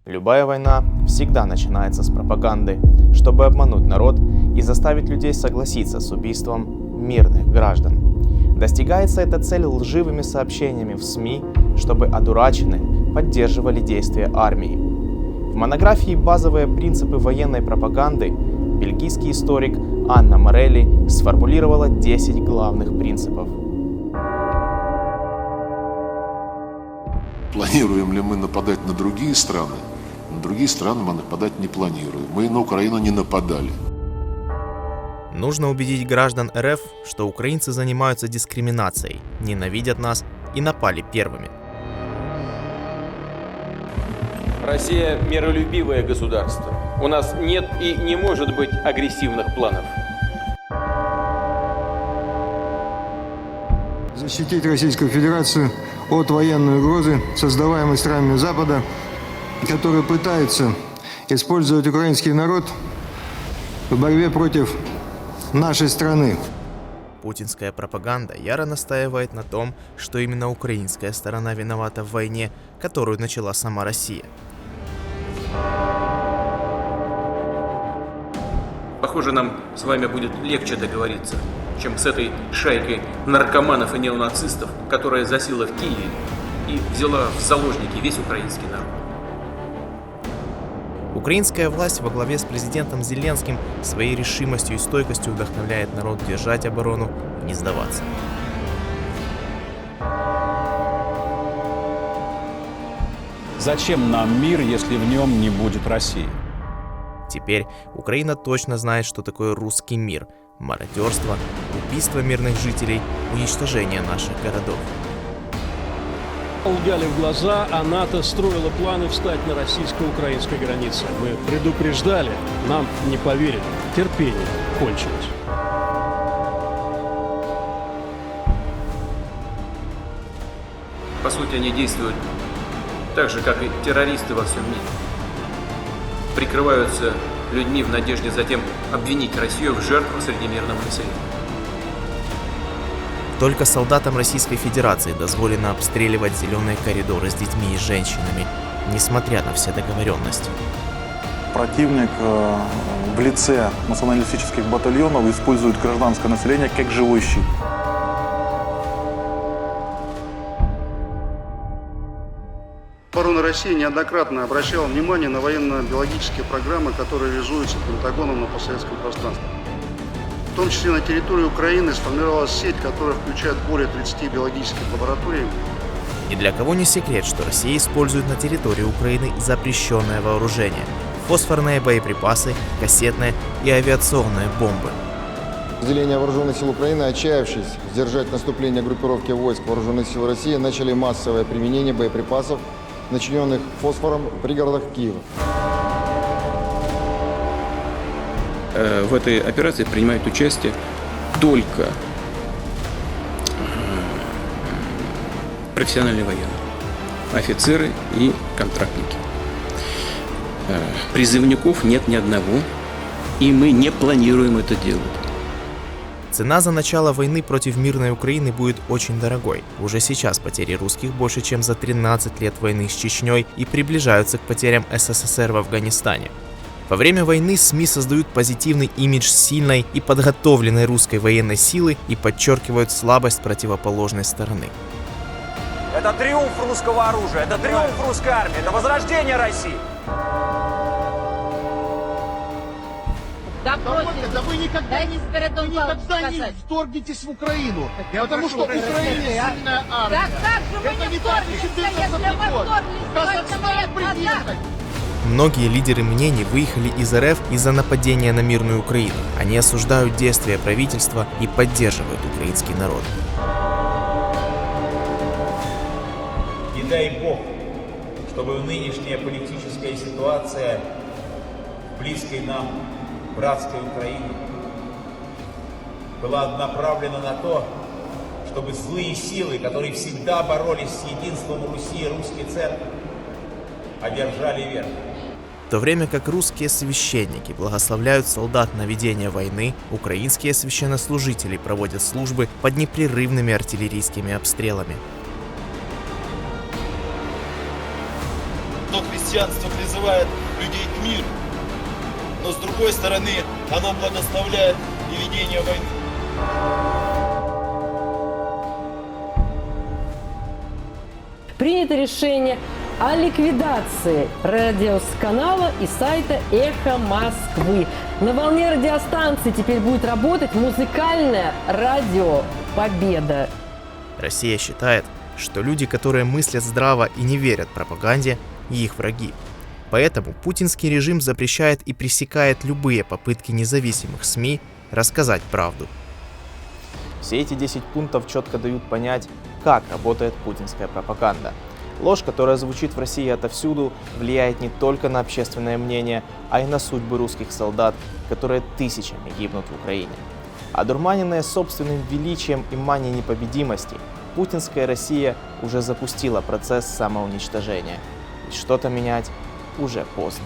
Любая война всегда начинается с пропаганды, чтобы обмануть народ и заставить людей согласиться с убийством мирных граждан. Достигается эта цель лживыми сообщениями в СМИ, чтобы одураченные поддерживали действия армии. В монографии «Базовые принципы военной пропаганды» бельгийский историк Анна Морелли сформулировала 10 главных принципов. Планируем ли мы нападать на другие страны? На другие страны мы нападать не планируем. Мы на Украину не нападали. Нужно убедить граждан РФ, что украинцы занимаются дискриминацией, ненавидят нас и напали первыми. Россия – миролюбивое государство. У нас нет и не может быть агрессивных планов. Защитить Российскую Федерацию от военной угрозы, создаваемой странами Запада, которые пытаются использовать украинский народ в борьбе против нашей страны. Путинская пропаганда яро настаивает на том, что именно украинская сторона виновата в войне, которую начала сама Россия. Похоже, нам с вами будет легче договориться, чем с этой шайкой наркоманов и неонацистов, которая засела в Киеве и взяла в заложники весь украинский народ. Украинская власть во главе с президентом Зеленским своей решимостью и стойкостью вдохновляет народ держать оборону и не сдаваться. Зачем нам мир, если в нем не будет России? Теперь Украина точно знает, что такое русский мир – мародерство, убийство мирных жителей, уничтожение наших городов. Лгали в глаза, а НАТО строило планы встать на российско-украинской границе. Мы предупреждали, нам не поверили. Терпение кончилось. По сути, они действуют так же, как и террористы во всем мире. Прикрываются людьми в надежде затем обвинить Россию в жертвах среди мирного населения. Только солдатам Российской Федерации дозволено обстреливать зеленые коридоры с детьми и женщинами, несмотря на все договоренности. Противник в лице националистических батальонов использует гражданское население как живой щит. Оборона России неоднократно обращала внимание на военно-биологические программы, которые реализуются Пентагоном на постсоветском пространстве. В том числе на территории Украины сформировалась сеть, которая включает более 30 биологических лабораторий. Ни для кого не секрет, что Россия использует на территории Украины запрещенное вооружение – фосфорные боеприпасы, кассетные и авиационные бомбы. Подразделения Вооруженных сил Украины, отчаявшись сдержать наступление группировки войск Вооруженных сил России, начали массовое применение боеприпасов, начиненных фосфором в пригородах Киева. В этой операции принимают участие только профессиональные военные, офицеры и контрактники. Призывников нет ни одного, и мы не планируем это делать. Цена за начало войны против мирной Украины будет очень дорогой. Уже сейчас потери русских больше, чем за 13 лет войны с Чечней и приближаются к потерям СССР в Афганистане. Во время войны СМИ создают позитивный имидж сильной и подготовленной русской военной силы и подчеркивают слабость противоположной стороны. Это триумф русского оружия, это триумф русской армии, это возрождение России. Да вы никогда не вторгнетесь в Украину, потому что Украина сильная армия. Да как же мы не вторгнемся, если мы вторглись? Многие лидеры мнений выехали из РФ из-за нападения на мирную Украину. Они осуждают действия правительства и поддерживают украинский народ. Не дай Бог, чтобы нынешняя политическая ситуация в близкой нам братской Украине была направлена на то, чтобы злые силы, которые всегда боролись с единством Руси и русской церкви, одержали верх. В то время как русские священники благословляют солдат на ведение войны, украинские священнослужители проводят службы под непрерывными артиллерийскими обстрелами. одно христианство призывает людей к миру, но с другой стороны оно благословляет и ведение войны. Принято решение о ликвидации радиоканала и сайта «Эхо Москвы». На волне радиостанции теперь будет работать музыкальное радио «Победа». Россия считает, что люди, которые мыслят здраво и не верят пропаганде, их враги. Поэтому путинский режим запрещает и пресекает любые попытки независимых СМИ рассказать правду. Все эти 10 пунктов четко дают понять, как работает путинская пропаганда. Ложь, которая звучит в России отовсюду, влияет не только на общественное мнение, а и на судьбы русских солдат, которые тысячами гибнут в Украине. Одурманенная собственным величием и манией непобедимости, путинская Россия уже запустила процесс самоуничтожения. И что-то менять уже поздно.